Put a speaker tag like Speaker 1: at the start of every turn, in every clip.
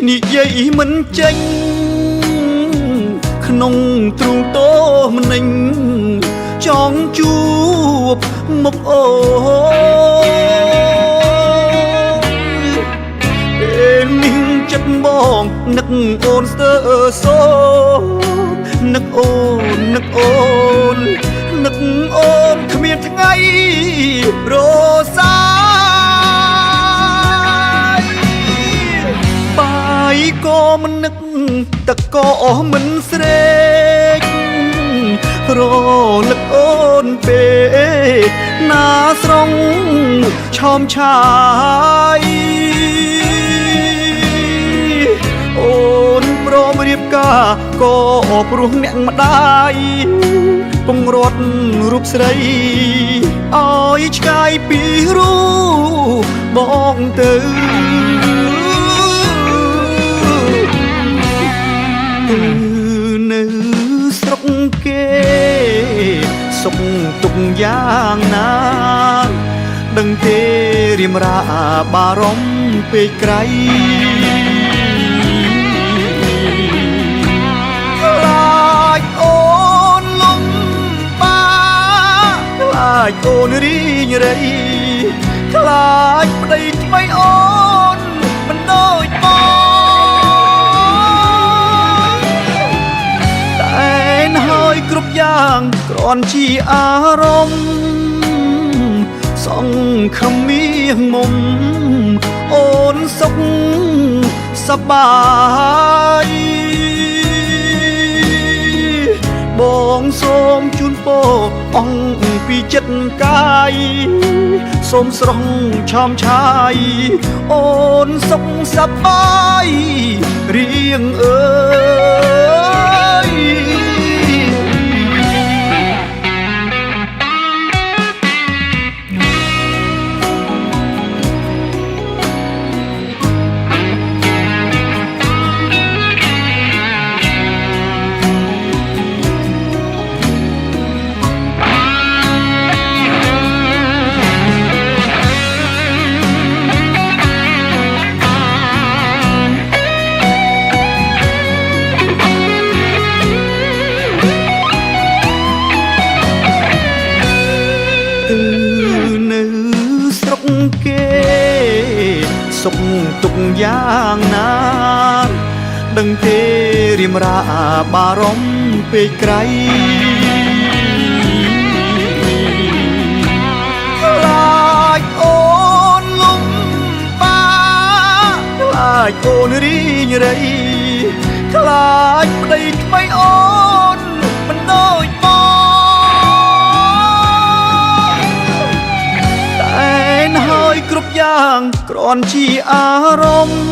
Speaker 1: និយាយមិនចេញក្នុងទ្រូងតោមនិញចង់ជួបមុខអូពេលនេះចិត្តបងនឹកអូនស្ទើសូនឹកអូននឹកអូននឹកអូនគ្មានថ្ងៃរសាយបាយក៏មិននឹកទឹកក៏អស់មិនស្រេករលឹកអូនពេកណាស្រងឆោមឆាយអូនព្រមរៀបការក៏ព្រោះអ្នកម្ដាយពងរត់រូបស្រីឲ្យឆ្ងាយពីរូបបងទៅនៅស្រុកគេសុខទុកយ៉ាងណាដឹងទេរៀមរាបារម្ភពេកក្រៃខ្លាចអូនលំបាខ្លាចអូនរីងរៃខ្លាចប្តីថ្មីអូនមិនដូចបងតែនហើយគ្រប់យ៉ាងគ្រាន់ជាអារម្មណ៍សង្ឃឹមមានមុំអូនសុខសប្បាយបងសូមជូនពរអង្គពីចិត្តកាយសូមស្រស់ឆោមឆាយអូនសុខសប្បាយរៀងអើយសុខទុកយ៉ាងណាដឹងទេរៀមរាបារម្ភពេកក្រៃខ្លាចអូនលំបាខ្លាចអូនរីងរៃខ្លាចប្តីថ្មីអូនមិនដូចបងតែនហើយគ្រប់យ៉ាងគ្រាន់ជាអារម្មណ៍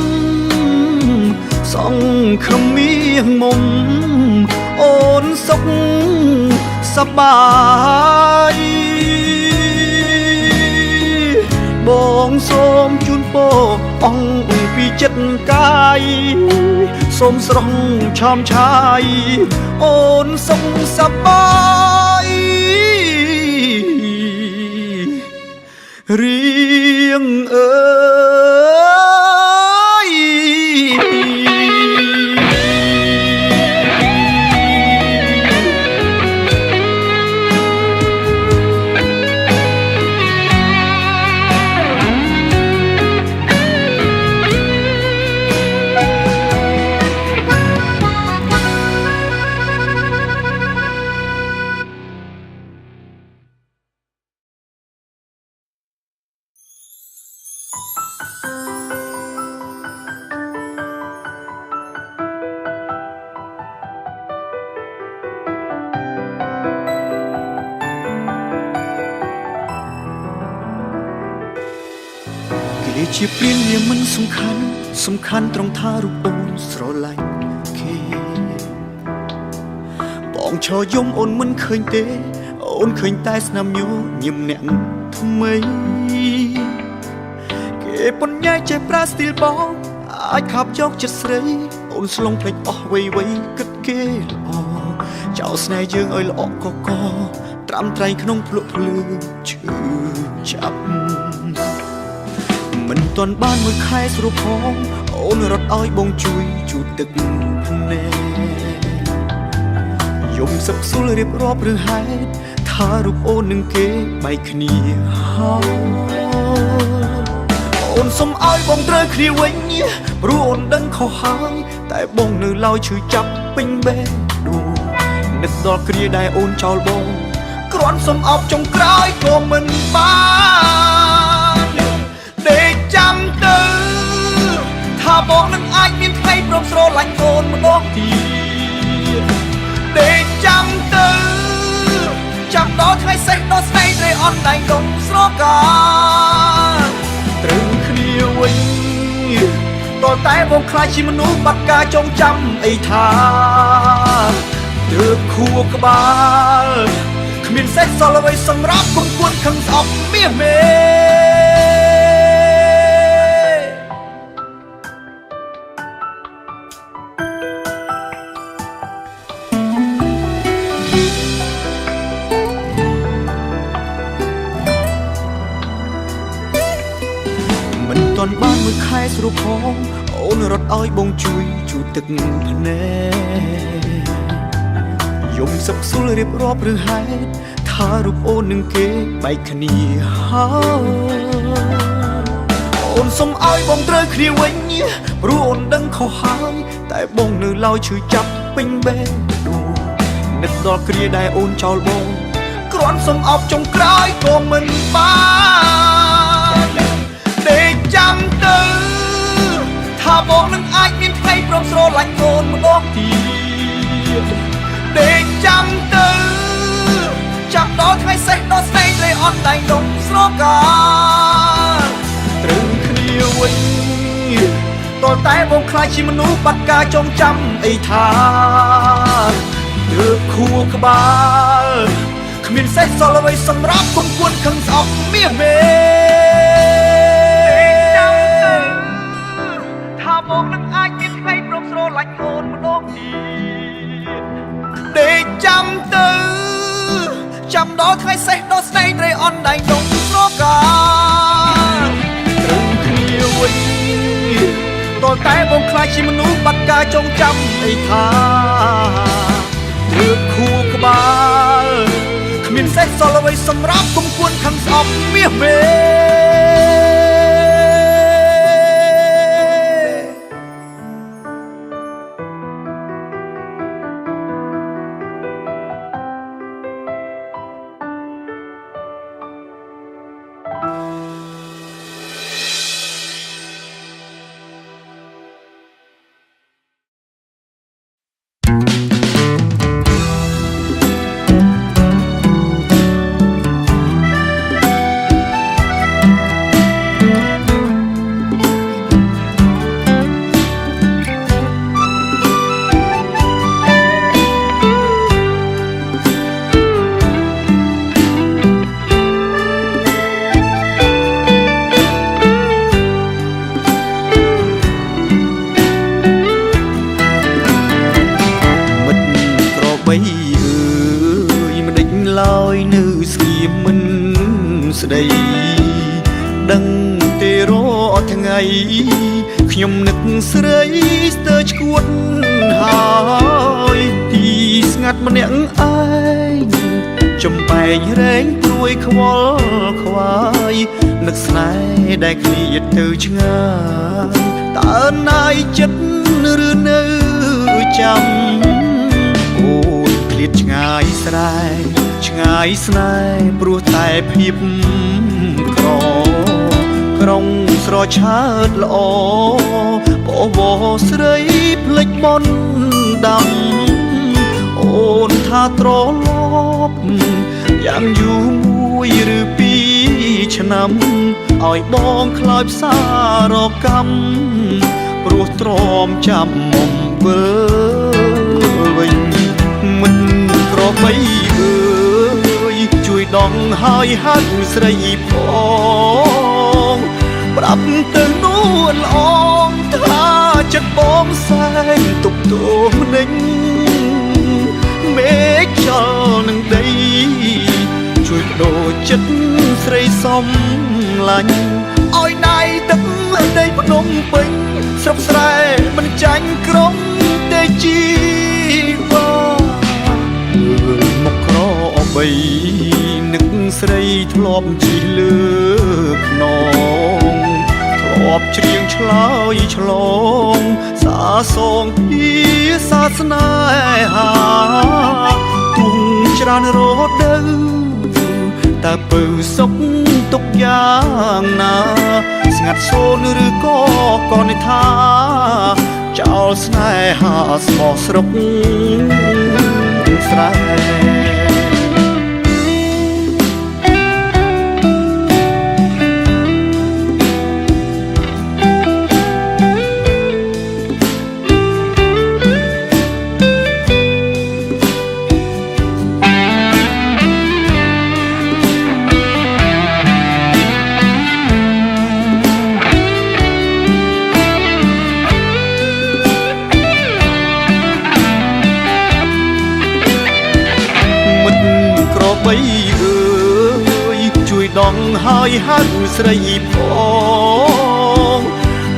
Speaker 1: សង្ឃឹមមានមុំអូនសុខសប្បាយបងសូមជូនពរអង្គពីចិត្តកាយសូមស្រស់ឆោមឆាយអូនសុខសប្បាយរៀងអើយជាព្រានវាមិនសំខាន់ត្រង់ថារូបអូនស្រឡាញ់គេបងឈរយំអូនមិនឃើញទេអូនឃើញតែស្នាមញញឹមអ្នកថ្មីគេប៉ុន្តែចេះប្រើស្ទីលបងអាចខាប់យកចិត្តស្រីអូនស្លងភ្លេចអស់វ័យគិតគេល្អចោលស្នេហ៍យើងឲ្យល្អកកត្រាំត្រែងក្នុងភ្លក់ភ្លើឈឺចាប់មិនទាន់បានមួយខែស្រួលផងអូ អូនរត់ឲ្យបងជួយជូតទឹកភ្នែកយំសឹកស៊ុលរៀបរាប់រឿងហេតុថារូបអូននឹងគេបែកគ្នាហើយអូនសុំឲ្យបងត្រូវគ្នាវិញព្រោះអូនដឹងខុសហើយតែបងនៅឡើយឈឺចាប់ពេញបេះដូងនឹកដល់គ្រាដែលអូនចោលបងគ្រាន់សុំអោបចុងក្រោយក៏មិនបានដេកចាំទៅថាបងនឹងអាចមានថ្ងៃព្រមស្រឡាញ់អូនម្ដងទៀតដេកចាំទៅចាំដល់ថ្ងៃសេះដល់ស្នេហ៍ត្រីអន់ដៃដុំស្រកាត្រូវគ្នាវិញតតែបងខ្លាចជាមនុស្សបាត់ការចងចាំអីថាទើបខួរក្បាលគ្មានសេះសល់អ្វីសម្រាប់គុំគួនខឹងស្អប់មាសមេបានមួយខែស្រួលផងអូនរត់ឲ្យបងជួយជូតទឹកភ្នែកយំសឹកស៊ុលរៀបរាប់រឿងហេតុថារូបអូននឹងគេបែកគ្នាហើយអូនសុំឲ្យបងត្រូវគ្នាវិញព្រោះអូនដឹងខុសហើយតែបងនៅឡើយឈឺចាប់ពេញបេះដូងនឹកដល់គ្រាដែលអូនចោលបងគ្រាន់សុំអោបចុងក្រោយក៏មិនបានដេកចាំទៅថាបងនឹងអាចមានថ្ងៃព្រមស្រឡាញ់អូនម្ដងទៀតដេកចាំទៅចាំដល់ថ្ងៃសេះដល់ស្នេហ៍ត្រីអន់ដៃដុំស្រកាត្រូវគ្នាវិញតតែបងខ្លាចជាមនុស្សបាត់ការចងចាំអីថាទើបខួរក្បាលគ្មានសេះសល់អ្វីសម្រាប់គុំគួនខឹងស្អប់មាសមេបងនឹងអាចមានថ្ងៃព្រមស្រឡាញ់អូនម្ដងទៀតដេកចាំទៅចាំដល់ថ្ងៃសេះដល់ស្នេហ៍ត្រីអន់ដៃដុំស្រកាត្រូវគ្នាវិញតតែបងខ្លាចជាមនុស្សបាត់ការចងចាំអីថាទើបខួរក្បាលគ្មានសេះសល់អ្វីសម្រាប់គុំគួនខឹងស្អប់មាសមេដឹងទេរត់ថ្ងៃខ្ញុំនឹកស្រីស្ទើរឈួតហើយទីស្ងាត់ម្នាក់ឯងចំបែងរែងព្រួយខ្វល់ខ្វាយនឹកស្នេហ៍ដែលឃ្លាតទៅឆ្ងាយតើណាយចិត្តឬនៅចាំអូនឃ្លាតឆ្ងាយស្រែឆ្ងាយស្នេហ៍ព្រោះតែភាពក្រុងស្រឆើតល្អបបស្រីភ្លេចបនដាំអូនថាត្រឡប់យ៉ាងយូរមួយឬពីរឆ្នាំឲ្យបងខ្លោចផ្សារកម្មព្រោះទ្រាំចាំមុំវិលវិញមិនក្របីអើយជួយដងហើយហៅស្រីផងប្រាប់ទៅនួនល្អងថាចិត្តបងសែងទុកទោសនឹងមេឃចលនឹងដីជួយបដូរចិត្តស្រីសំឡាញ់ឲ្យដៃទឹកដីភ្នំពេញស ស្រុកស្រែមិនចាញ់ក្រុងទេជីវ៉ាមកក្របីនឹកស្រីធ្លាប់ជិះលើខ្នងធ្លាប់ច្រៀងឆ្លើយឆ្លងសាសងពីសាសនាហាទុំច្រើនរដូវតើពៅសុខទុកយ៉ាងណាស្ងាត់សូនឬក៏កនិថាចោលស្នេហាស្មោះស្រុកស្រែបីអើយជួយដងហើយហៅស្រីផង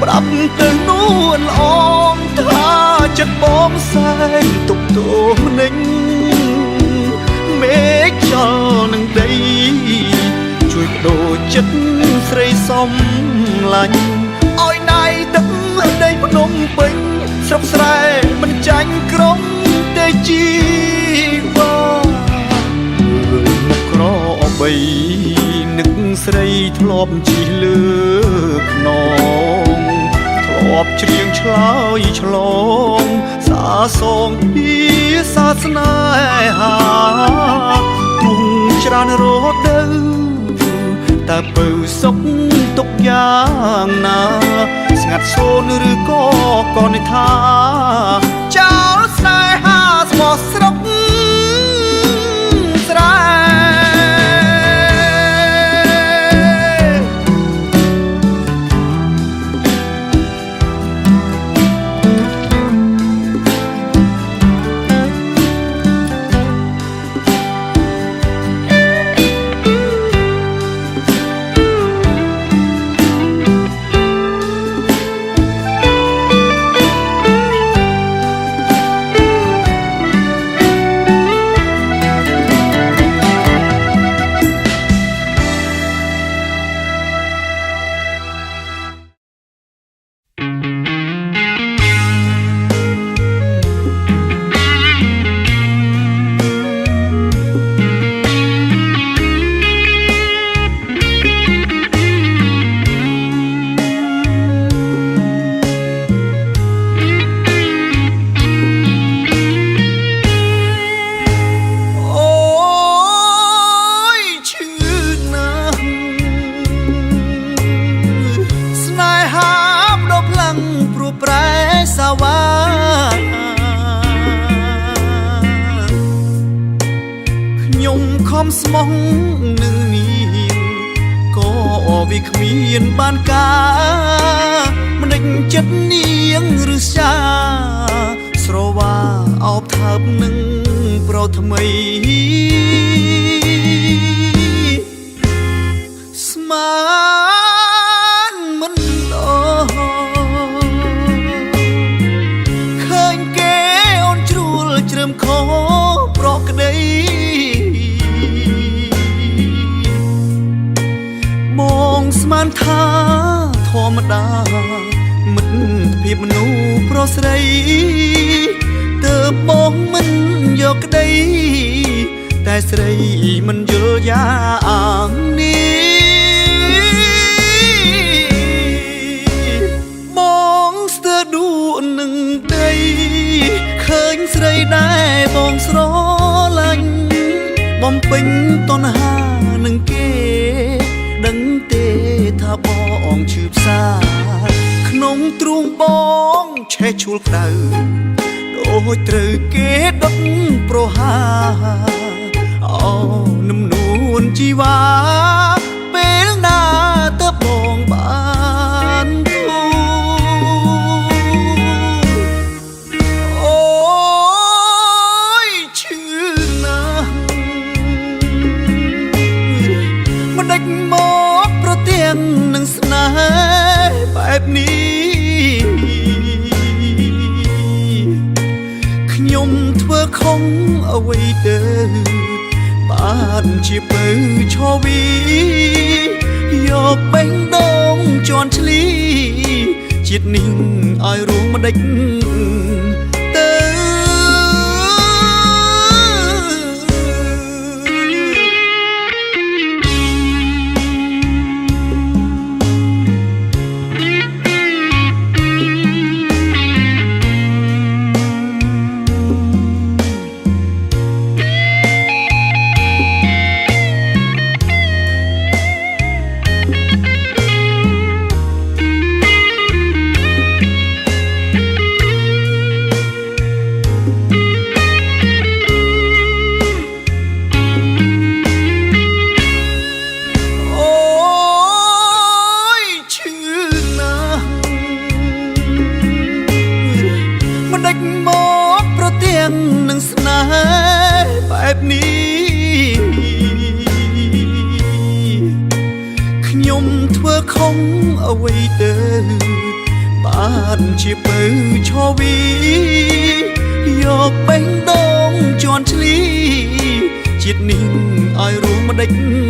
Speaker 1: ប្រាប់ទៅនួនអងថាចិត្តបងសែងទុកទោនឹងមេឃចលនឹងដីជួយបដូរចិត្តស្រីសំឡាញ់ឲ្យណៃទឹកដីភ្នំពេញស្រុកស្រែមិនចាញ់ក្រុងទេជីវ៉ាក្របីនឹកស្រីធ្លាប់ជិះលើខ្នងធ្លាប់ច្រៀងឆ្លើយឆ្លងសាសងពីសាសនាហាទុំច្រើនរដូវតើពៅសុខទុកយ៉ាងណាស្ងាត់សូនឬក៏កនិថាចោលស្នេហាស្មោះស្រុកស្រែស្មោះនឹងនាងក៏វាគ្មានបានការមិនដេញចិត្តនាងឬសាស្រវាអោបថើបនឹងប្រុសថ្មីស្មានមិនដល់ឃើញគេអូនជ្រួលជ្រើមខោប្រកក្ដីបងស្មានថាធម្មតាមិត្តភាពមនុស្សប្រុសស្រីទើបបងមិនយកក្ដីតែស្រីមិនយល់យ៉ាងនេះបងស្ទើរដួលនឹងដីឃើញស្រីដែលបងស្រឡាញ់បំពេញតណ្ហានឹងគេដឹងទេថាបងឈឺផ្សាក្នុងទ្រូងបងឆេះឈួលក្តៅដូចត្រូវគេដុតប្រហាអូនឹមនួនជីវ៉ាពេលណាទៅបងបានទូអូយឈឺណាស់មិនដាច់មកប្រទៀងនឹងស្នេហ៍បែបនេះ អ្វីទៅបានជាពៅឈវីយកបេះដូងជន់ឆ្លីជាតិនេះឲ្យរួមមិនដេចទៅ អ្វីទៅបានជាពៅឈវីយកបេះដូងជន់ឆ្លីជាតិនេះឲ្យរួមមិនដេចទៅ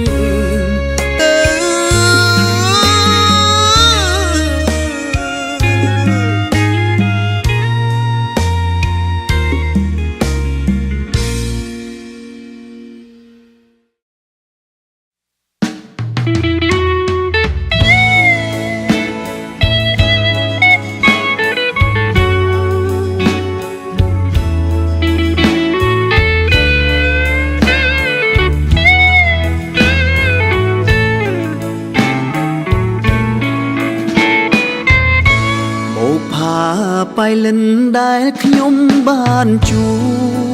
Speaker 1: ไปเล่นได้ខ្ញុំបានជួ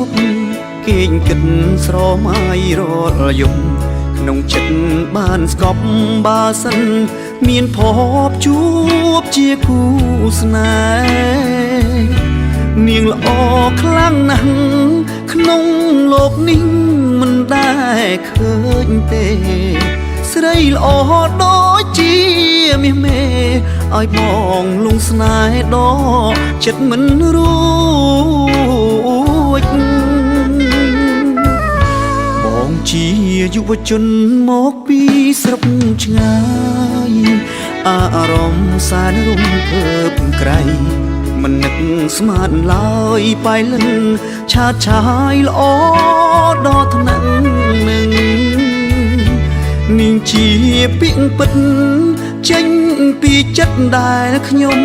Speaker 1: បគេងគិតស្រមៃរាល់យំក្នុងចិត្តបានស្កប់បើសិនមានភពជួបជាគូស្នេហ៍នាងល្អខ្លាំងណាស់ក្នុងโลกនេះមិនដែលឃើញទេស្រីល្អដូចជាមាសមេឲ្យបងលងស្នេហ៍ដកចិត្តមិនរួចបងជាយុវជនមកពីស្រុកឆ្ងាយអារម្មណ៍សែនរំភើបក្រៃមិននឹកស្មានឡើយបែលិនឆាតឆាយល្អដល់ថ្នាក់នឹងនាងជាពាក្យពិតចេញពីចិត្តដែលខ្ញុំ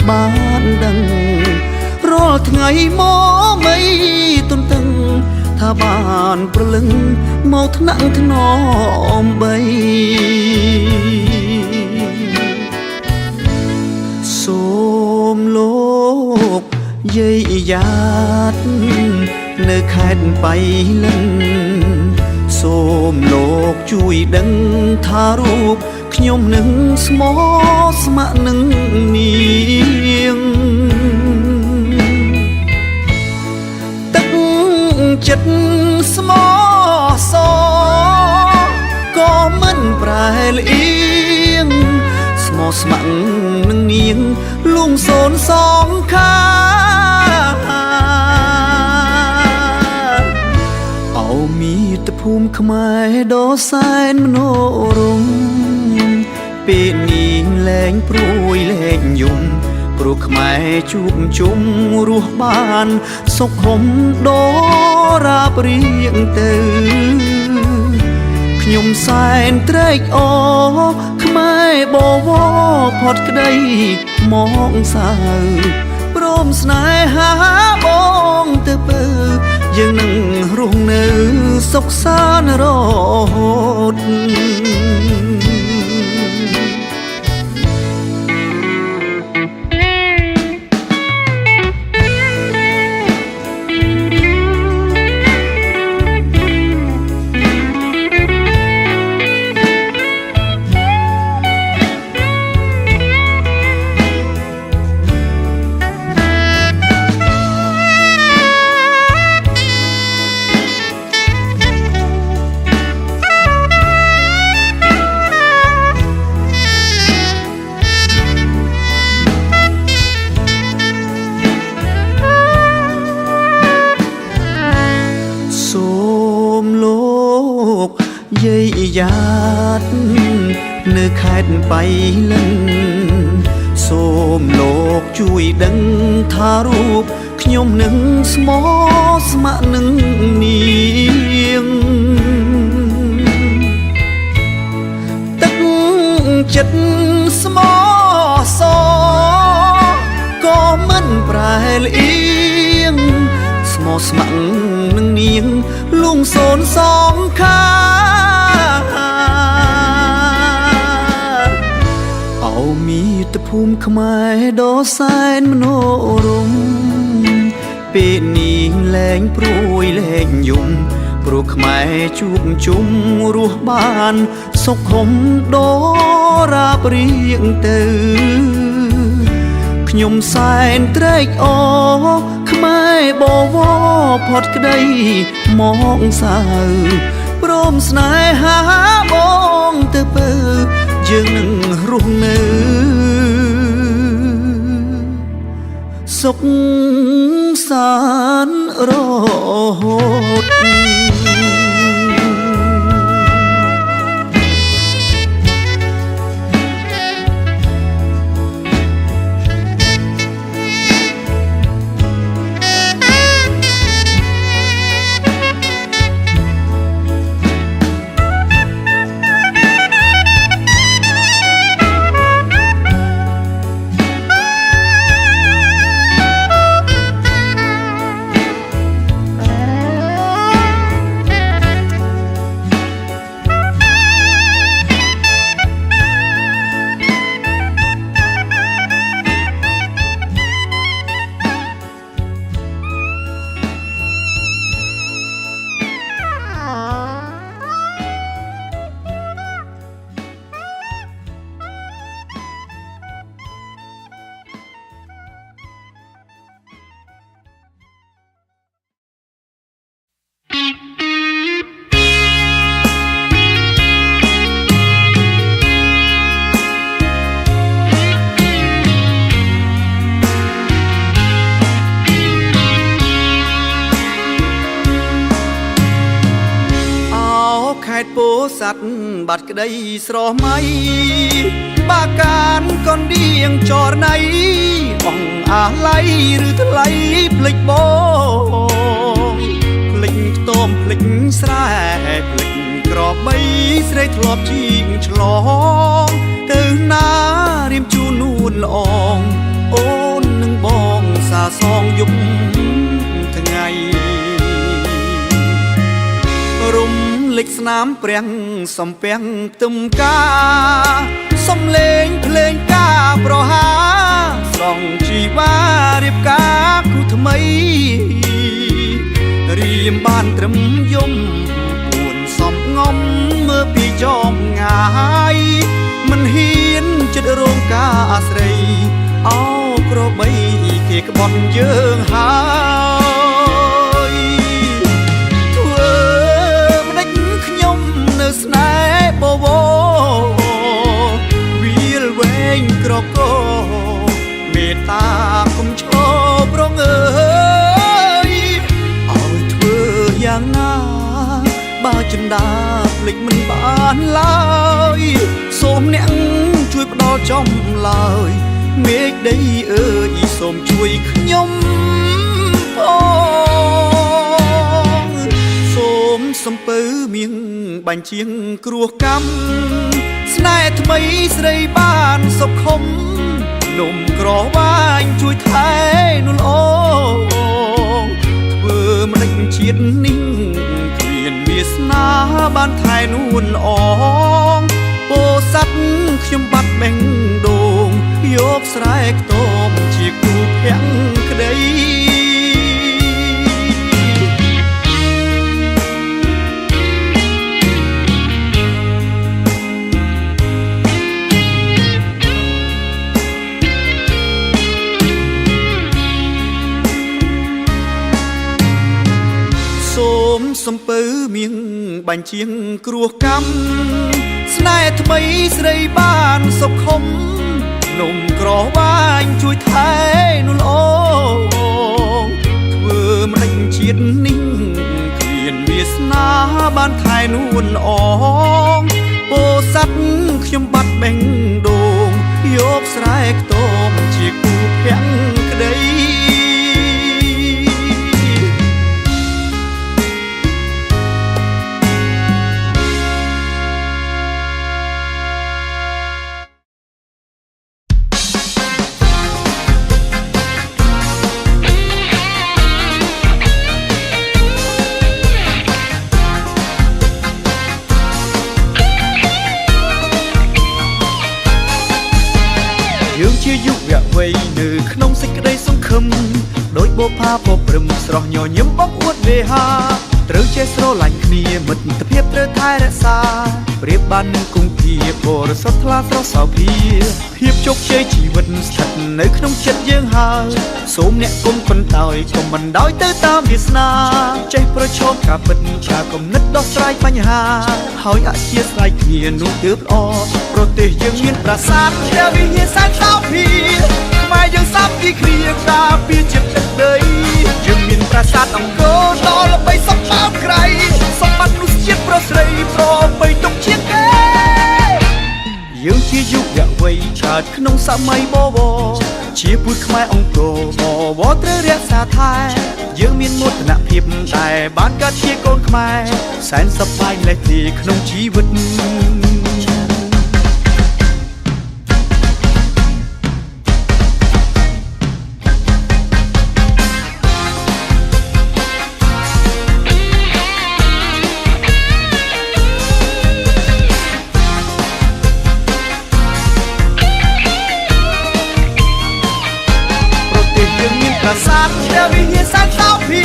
Speaker 1: បានដឹងរាល់ថ្ងៃមកមិនទន្ទឹងថាបានប្រលឹងមកថ្នាក់ថ្នមបីសូមលោកយាយយ៉ាតនៅខេត្តបៃលិនសូមលោកជួយដឹងថារូបខ្ញុំនឹងស្មោះស្ម័គ្រនឹងនាងទឹកចិត្តស្មោះសក៏មិនប្រែលអៀងស្មោះស្ម័គ្រនឹងនាងលួងសូនសងខាមាតុភូមិខ្មែរដ៏សែនមនោរម្យពេលនាងលែងព្រួយលែងយំព្រោះខ្មែរជួបជុំរស់បានសុខហុំដរាបរៀងទៅខ្ញុំសែនត្រេកអរខ្មែរបវរផុតក្តីមកសៅព្រមស្នេហាបងទៅពើយើងនឹងរស់នៅសុខសាន្តរហូត
Speaker 2: เ
Speaker 1: នៅខេត្តបៃលិនសូមលោកជួយដឹងថារូបខ្ញុំនឹងស្មោះស្ម័គ្រនឹងនាងទឹកចិត្តស្មោះសក៏មិនប្រែលអៀងស្មោះស្ម័គ្រនឹងនាងលួងសូនសងខាមាតុភូមិខ្មែរដ៏សែនមនោរម្យពេលនេះលែងព្រួយលែងយំព្រោះខ្មែរជួបជុំរស់បានសុខុមដរាបរៀងទៅខ្ញុំសែនត្រេកអរខ្មែរបវរផុតក្តីមកសៅព្រមស្នេហាបងទៅពើយើងនឹងរស់នៅសុខសាន្តរហូតពោស័តបាត់ក្តីស្រស់មៃបាកានកនដៀងចរណៃអងអាឡៃឬថ្លៃភ្លេចបងភ្លេចខ្ទមភ្លេចស្រែភ្លេចក្របីស្រីធ្លាប់ជីងឆ្លងទៅណារៀមជូននួនល្អងអូននឹងបងសាសងយប់ថ្ងៃរុំលេចស្នាមព្រាំងសំពាំងខ្ទឹមកាសំលេងភ្លេងការប្រហាស្រង់ជីវ៉ារៀបការគូថ្មីរៀមបានត្រឹមយំពួនសំងំមើលពីចមងាយមិនហ៊ានចិត្តរងការស្រីអោក្របីគេក្បត់យើងហើយស្នេហ៍បវរវាលវែងក្រកមេត្តាគុំឈរប្រងើយឲ្យធ្វើយ៉ាងណាបើចិន្តាភ្លេចមិនបានឡើយសូមអ្នកជួយផ្ដល់ចំឡើយមេឃដីអើយសូមជួយខ្ញុំផងសូមសំពៅមៀងបាញ់ជាងគ្រោះកម្មស្នេហ៍ថ្មីស្រីបានសុខុមនំក្រវាញជួយថែនួនអូធ្វើម្ដេចជាតិនេះគ្មានវាសនាបានថែនួនអងពោស័តខ្ញុំបាត់បេះដូងយកស្រែខ្ទមជាគូភក្តិក្តីសំពៅមៀងបាញ់ជាងគ្រោះកម្មស្នេហ៍ថ្មីស្រីបានសុខុមនំក្រវាញជួយថែនួនអូធ្វើម្ដេចជាតិនេះគ្មានវាសនាបានថែនួនអងព ពោស័ព្ទខ្ញុំបាត់បេះដូងយកស្រែខ្ទមជាគូភក្តី យើងជាយុវវ័យនៅក្នុងសេចក្តីសង្ឃឹមដោយបបផាបព្រឹមស្រស់ញញឹមបបអួតវេហាត្រូវចេះស្រឡាញ់គ្នាមិត្តភាពត្រូវថែរក្សាប្រៀបបាននឹងគង្គាបរិសុទ្ធថ្លាស្រស់សោភាភាពជោគជ័យជីវិតស្ថិតនៅក្នុងចិត្តយើងហើយសូមអ្នកគុំប៉ុន្តែកុំមិនដោយទៅតាមវាសនាចេះប្រឈមការពិតការគំនិតដោះស្រាយបញ្ហាហើយអធិស្ឋានគ្នានោះទើបល្អប្រទេសយើងមានប្រាសាទដែលវិញ្ញាណសាសោភាខ្មែរយើងសាមគ្គីគ្នាការពារជាតិទឹកដីយើងមានប្រាសាទអង្គរដ៏ល្បីសពបោកក្រៃសម្បត្តិមនុស្សជាតិប្រុសស្រីប្របីទុកជាងគេយើងជាយុវវ័យឆើតក្នុងសម័យបវរជាពូជខ្មែរអង្គរបវរត្រូវរក្សាថែយើងមានមោទនភាពតែបានកើតជាកូនខ្មែរសែនសប្បាយលេះទីក្នុងជីវិត ប្រាសាទដែលវិញ្ញាណសាសោភា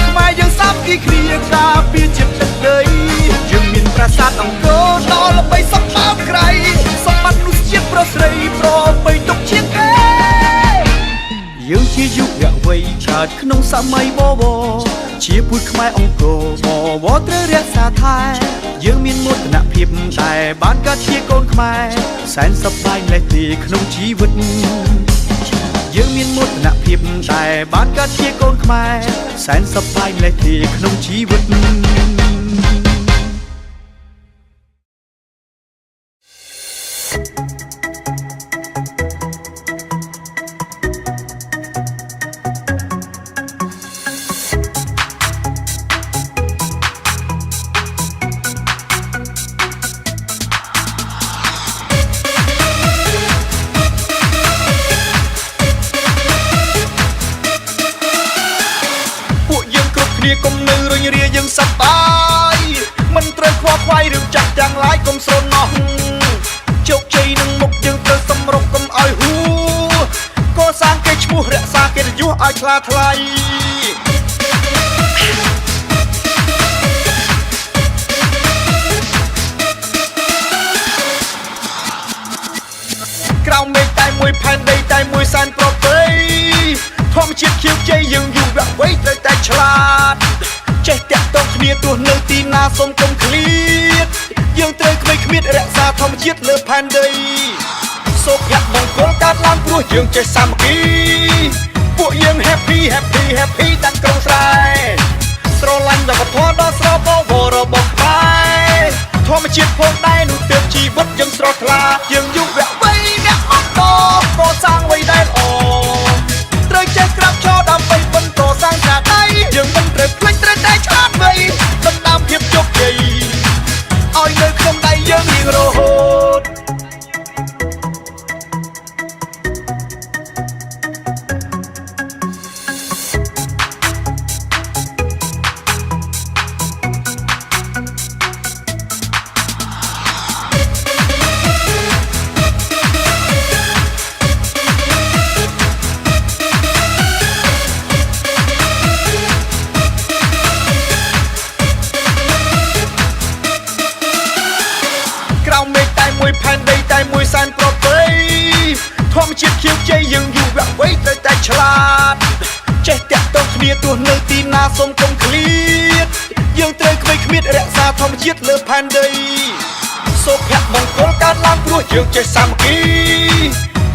Speaker 1: ខ្មែរយើងសាមគ្គីគ្នាការពារជាតិទឹកដីយើងមានប្រាសាទអង្គរដ៏ល្បីសពបោកក្រៃសម្បត្តិមនុស្សជាតិប្រុសស្រីប្របីទុកជាងគេយើងជាយុវវ័យឆើតក្នុងសម័យបវរជាពូជខ្មែរអង្គរបវរត្រូវរក្សាថែយើងមានមោទនភាពតែបានកើតជាកូនខ្មែរសែនសប្បាយលេះទីក្នុងជីវិត យើងមានមោទនភាពតែបានកើតជាកូនខ្មែរសែនសប្បាយលេះទីក្នុងជីវិត កុំនៅរុញរាយើងសប្បាយមិនត្រូវខ្វល់ខ្វាយរឿងចាស់ទាំងឡាយកុំស្រណោះជោគជ័យនឹងមុខយើងត្រូវសម្រុកកុំឲ្យហួកសាងគេឈ្មោះរក្សាកិត្តិយសឲ្យថ្លាថ្លៃក្រៅមេឃតែមួយផែនដីតែមួយសែនប្រពៃធម្មជាតិខៀវជ័យយើងយុវវ័យត្រូវតែឆ្លាតចេះតាក់ទងគ្នាទោះនៅទីណាសូមកុំឃ្លាតយើងត្រូវគ្មានរក្សាធម្មជាតិលើផែនដីសុភមង្គលកើតឡើងព្រោះយើងចេះសាមគ្គីពួកយើង happy ទាំងក្រុងស្រែស្រឡាញ់វប្បធម៌ដ៏ស្រស់បវររបស់ខ្មែរធម្មជាតិផងដែរនោះទើបជីវិតយើងស្រស់ថ្លាយើងយុវវ័យអ្នកអត់តកសាងអ្វីដែលល្អត្រូវចេះក្រាបឈរដើម្បីបន្តសាងការដៃយើងមិនត្រូវភ្លេចត្រូវតែឆ្លាតវៃដណ្ដើមភាពជោគជ័យឲ្យនៅក្នុងដៃយើងរៀងរហូត ជាតិខៀវជ័យយើងយុវវ័យត្រូវតែឆ្លាតចេះតាក់ទងគ្នាទោះនៅទីណាសូមកុំឃ្លាតយើងត្រូវគ្មានរក្សាធម្មជាតិលើផែនដីសុភមង្គលកើតឡើងព្រោះយើងចេះសាមគ្គី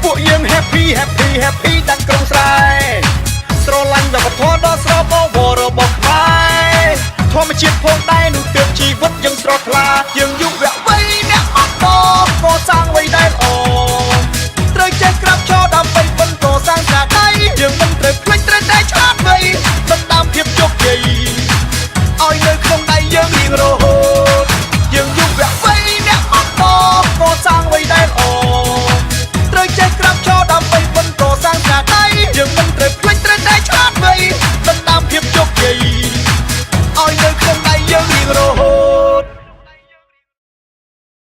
Speaker 1: ពួកយើង happy ទាំងក្រុងស្រែស្រឡាញ់វប្បធម៌ដ៏ស្រស់បវររបស់ខ្មែរធម្មជាតិផងដែរនោះទើបជីវិតយើងស្រស់ថ្លាយើងយុវវ័យ